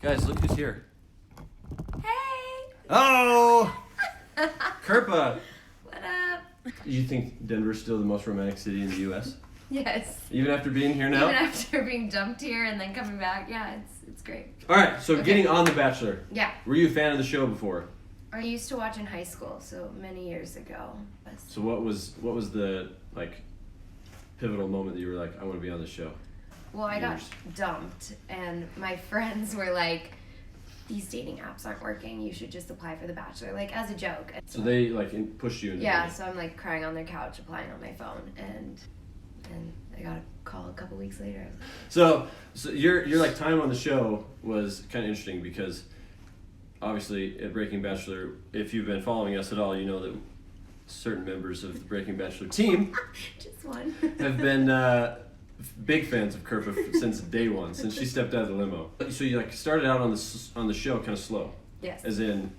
Guys, look who's here. Hey! Oh! Kirpa! What up? You think Denver's still the most romantic city in the U.S.? Yes. Even after being here now? Even after being dumped here and then coming back, yeah, it's great. All right, so getting on The Bachelor. Yeah. Were you a fan of the show before? I used to watch in high school, so many years ago. So what was the pivotal moment that you were like, I want to be on the show? Well, I got dumped, and my friends were like, these dating apps aren't working, you should just apply for The Bachelor, like, as a joke. So they, pushed you into Yeah, so I'm, crying on their couch, applying on my phone, and I got a call a couple weeks later. So your time on the show was kind of interesting because obviously at Breaking Bachelor, if you've been following us at all, you know that certain members of the Breaking Bachelor team just one have been big fans of Kirpa since day one, since she stepped out of the limo. So you started out on the show kind of slow. Yes. As in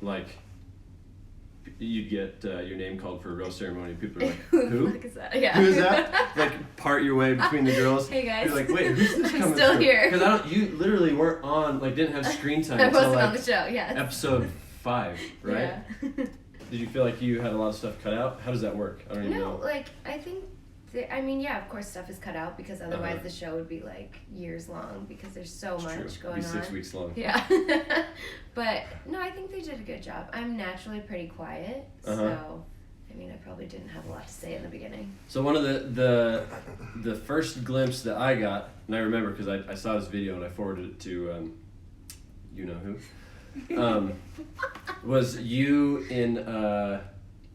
you'd get your name called for a rose ceremony. People are like, who? Is that? Yeah. Who is that? Part your way between the girls. Hey guys. You're like, wait, who's this coming I'm still through? here. Because you literally weren't on, didn't have screen time I until wasn't on the show, yeah. episode 5, right? Yeah. Did you feel like you had a lot of stuff cut out? How does that work? I don't even know. I think, yeah, of course stuff is cut out because otherwise the show would be years long because there's so much going on. It'd be 6 weeks long. Yeah. But no, I think they did a good job. I'm naturally pretty quiet, so I probably didn't have a lot to say in the beginning. So one of the first glimpse that I got, and I remember because I saw this video and I forwarded it to you know who, was you in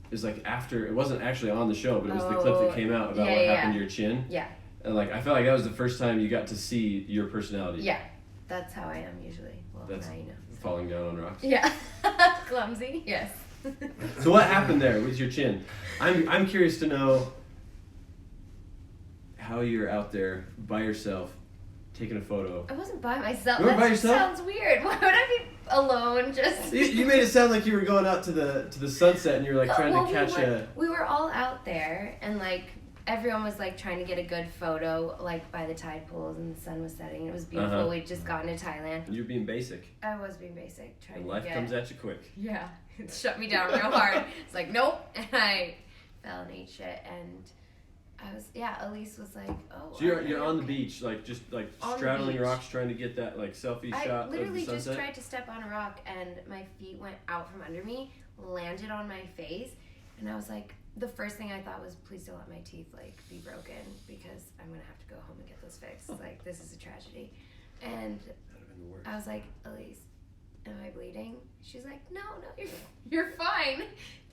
it was after, it wasn't actually on the show, but it was the clip that came out about what happened to your chin. Yeah. And I felt like that was the first time you got to see your personality. Yeah, that's how I am usually. Well, that's now you know. Falling down on rocks. Yeah. Clumsy. Yes. So what happened there with your chin? I'm curious to know how you're out there by yourself taking a photo. I wasn't by myself. You weren't by just yourself? Sounds weird. Why would I be alone? Just you made it sound like you were going out to the sunset and you were trying to catch we were all out there and everyone was trying to get a good photo by the tide pools and the sun was setting. It was beautiful. We'd just gotten to Thailand. You're being basic. I was being basic. And life comes at you quick. Yeah. It shut me down real hard. It's nope. And I fell and ate shit and I was, Elise was oh. So you're on the beach, just straddling rocks, trying to get that selfie shot of the sunset? I literally just tried to step on a rock and my feet went out from under me, landed on my face, and I was the first thing I thought was, please don't let my teeth be broken because I'm gonna have to go home and get those fixed. This is a tragedy. And I was Elise, am I bleeding? She's no, you're fine.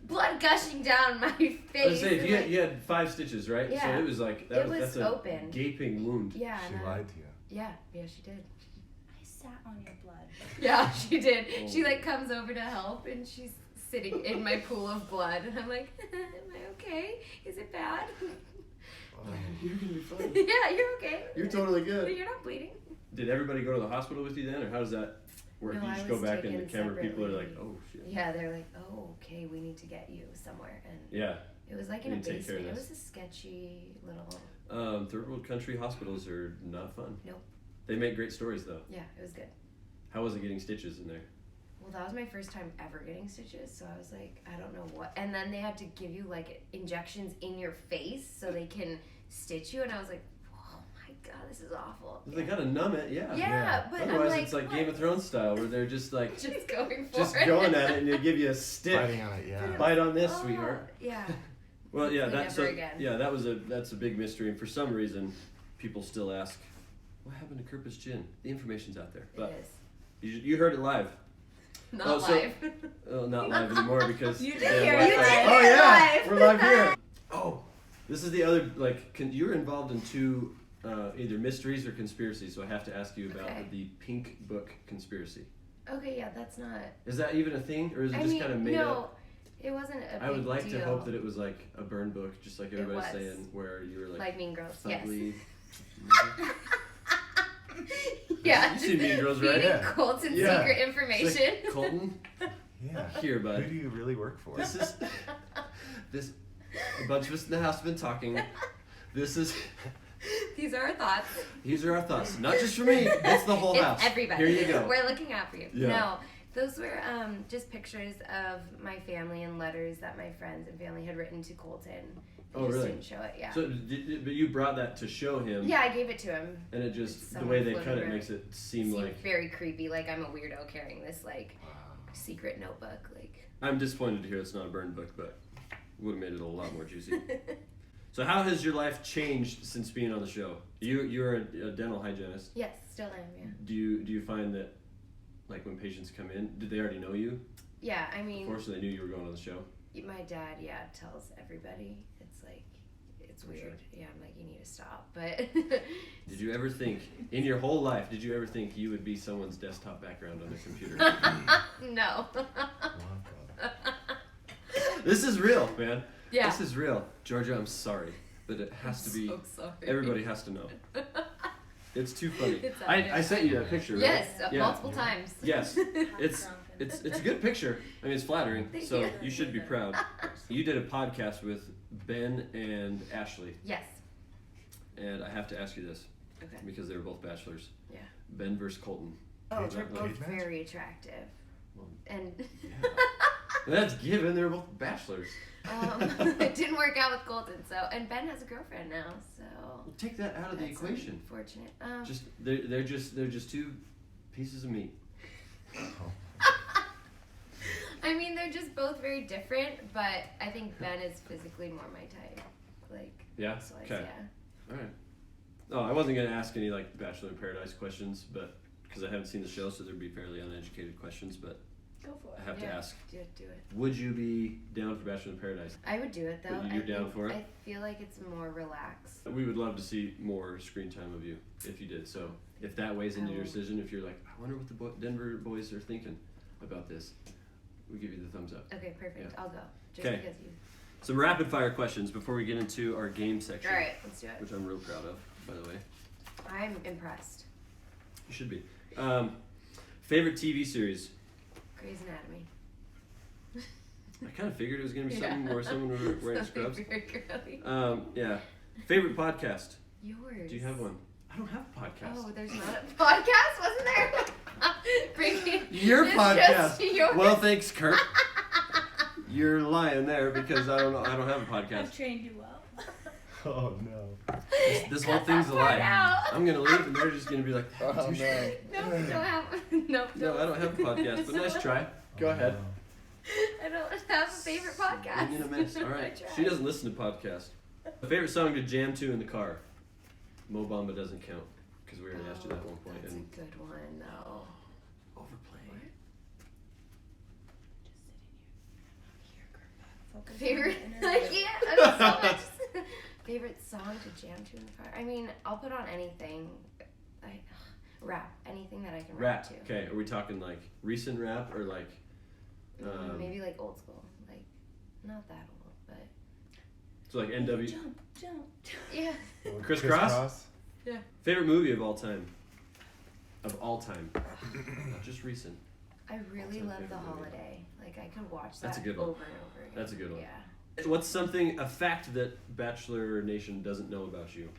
Blood gushing down my face. I was saying, you had 5 stitches, right? Yeah. So it was that's open. A gaping wound. Yeah. She lied to you. Yeah, she did. I sat on your blood. Yeah, she did. Oh. She comes over to help and she's sitting in my pool of blood and I'm am I okay? Is it bad? You're gonna be fine. Yeah, you're okay. You're totally good. You're not bleeding. Did everybody go to the hospital with you then, or how does that work? No, you I just was go back and the taken camera people are separately. oh shit. Yeah, they're oh, okay, we need to get you somewhere. And Yeah. it was in a basement. It was a sketchy little... Third world country hospitals are not fun. Nope. They make great stories though. Yeah, it was good. How was it getting stitches in there? Well, that was my first time ever getting stitches, so I was I don't know what. And then they had to give you injections in your face so they can stitch you, and I was oh my god, this is awful. They gotta numb it, yeah. Yeah, but otherwise I'm it's Game of Thrones style where they're just just going for just it. going at it and they give you a stick. Fighting on it, yeah. Bite on this, sweetheart. Yeah. Well, yeah, again. Yeah, that's a big mystery, and for some reason, people still ask, what happened to Kirpa's chin? The information's out there, but it is. you heard it live. Not live. Not live anymore because you did hear it. Oh yeah, we're live here. Oh, this is the other you were involved in 2 either mysteries or conspiracies, so I have to ask you about the Pink Book conspiracy. Okay, yeah, that's not. Is that even a thing, or is it just kind of made up? No, it wasn't a big I would like deal. to hope that it was a burn book, just like everybody's saying, where you were like Mean Girls. fugly. Yes. Yeah. You see Mean Girls, right? Feeding Colton secret information. Colton. Yeah. Here, bud. Who do you really work for? This. A bunch of us in the house have been talking. This is These are our thoughts. These are our thoughts. Not just for me. It's the whole It's house. everybody. Here you go. We're looking out for you. Yeah. No, those were just pictures of my family and letters that my friends and family had written to Colton. They Oh, just really? didn't show it, yeah. So, but you brought that to show him. Yeah, I gave it to him. And it just, the Someone way they floated cut it around. makes it seem Seemed like... very creepy, like I'm a weirdo carrying this like secret notebook, like. I'm disappointed to hear it's not a burned book, but would have made it a lot more juicy. So how has your life changed since being on the show? You're a dental hygienist. Yes, still am, yeah. Do you find that, like, when patients come in, did they already know you? Yeah, I mean, Of course, they knew you were going on the show. my dad, tells everybody. It's like, it's For weird. sure. Yeah, I'm like, you need to stop. But Did you ever think, in your whole life, did you ever think you would be someone's desktop background on their computer? no. This is real, man. Yeah. This is real. Georgia, I'm sorry, but it has to be, So sorry. everybody has to know. It's too funny. It's I sent you that picture, right? Yes, Yeah. multiple times. Yes. It's a good picture. I mean, it's flattering, Thank so you. you should be proud. You did a podcast with Ben and Ashley, Yes. and I have to ask you this Okay. because they were both bachelors. Yeah. Ben versus Colton. Oh, Cage they're match? both Cage match? very attractive. Well, And That's given. They were both bachelors. it didn't work out with Colton, so and Ben has a girlfriend now, so Well, take that out of the that's equation. unfortunate. Just they're just two pieces of meat. I mean, they're just both very different, but I think Ben is physically more my type. Like, Yeah. looks-wise, Okay. yeah. All right. Oh, I wasn't gonna ask any like Bachelor in Paradise questions, but because I haven't seen the show, so there'd be fairly uneducated questions. But Go for it. I have to ask: Do it. would you be down for Bachelor in Paradise? I would do it though. You're down for it? I feel like it's more relaxed. We would love to see more screen time of you if you did. So if that weighs into your Oh. decision, if you're like, I wonder what the Denver boys are thinking about this, we give you the thumbs up. Okay, perfect. Yeah. I'll go. Just 'Kay. because you. Some rapid fire questions before we get into our game section, All right, let's do it. which I'm real proud of, by the way. I'm impressed. You should be. Favorite TV series? Grey's Anatomy. I kind of figured it was gonna be Yeah. something where someone were wearing Something scrubs. very girly. Yeah. Favorite podcast? Yours. Do you have one? I don't have a podcast. Oh, there's not a podcast, wasn't there? Bring Your it's podcast. just yours. Well, thanks, Kurt. You're lying there because I don't have a I've podcast. trained you well. Oh no. This whole thing's a That part lie. out. I'm gonna leave and they're just gonna be like, Oh no. No, don't have. No, no, I don't have a podcast, but nice try. Go Oh, ahead. no. I don't have a favorite podcast. Swing and a miss. All I right. tried. She doesn't listen to podcasts. Favorite song to jam to in the car? Mo Bamba doesn't count because we already asked you that at one point. That's And a good one, though. overplaying. Focus on Favorite? the I interview. can't. I'm so much. Favorite song to jam to in the car? I mean, I'll put on anything. Rap. Anything that I can rap Rap. to. Okay. Are we talking like recent rap or like? Maybe like old school. Like, not that old, but. So like NW. Jump. Yeah. Crisscross? Yeah. Favorite movie of all time? Of all time, not just recent. I really All-time love The favorite movie. Holiday. Like, I could watch that That's a good one. over and over again. That's a good one. Yeah. What's something, a fact that Bachelor Nation doesn't know about you?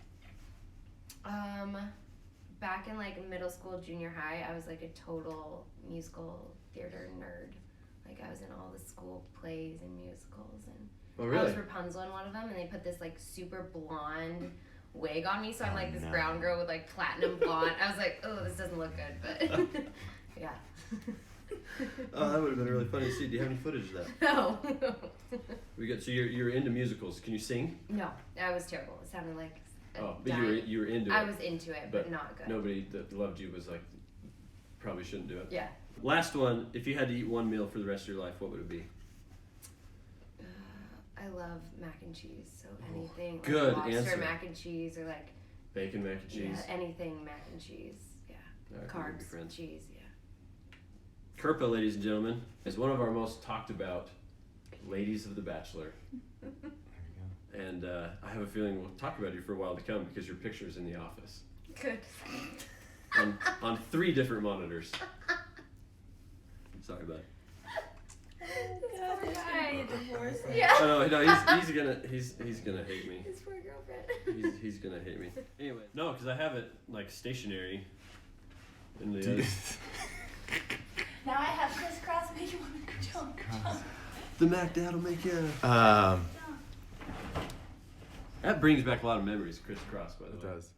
Back in like middle school, junior high, I was like a total musical theater nerd. Like I was in all the school plays and musicals, and Oh, I really? was Rapunzel in one of them, and they put this like super blonde wig on me, so I'm Oh, like this no. brown girl with like platinum blonde. I was like, oh, this doesn't look good, but yeah. Oh, that would have been really funny to see. Do you have any footage of that? No. We got. So you're into musicals. Can you sing? No, I was terrible. It sounded like. a Oh, but dying- you were into it. I was into it, but not good. Nobody that loved you was like, probably shouldn't do it. Yeah. Last one. If you had to eat one meal for the rest of your life, what would it be? I love mac and cheese, so anything. Like good lobster answer. mac and cheese, or like Bacon, mac and cheese. yeah, anything mac and cheese. Yeah. All right, we can be Carbs, friends. cheese. Yeah. Kirpa, ladies and gentlemen, is one of our most talked about ladies of The Bachelor. There you go. And I have a feeling we'll talk about you for a while to come because your picture's in the office Good. on 3 different monitors. Sorry, bud. God, there's gonna be a divorce. Yeah. Oh no, he's gonna hate me. His poor girlfriend. He's gonna hate me. Anyway, no, because I have it like stationary. In the Now I have crisscross make you want to jump. the Mac Dad'll make you. Um, That brings back a lot of memories, crisscross, by the it way. does.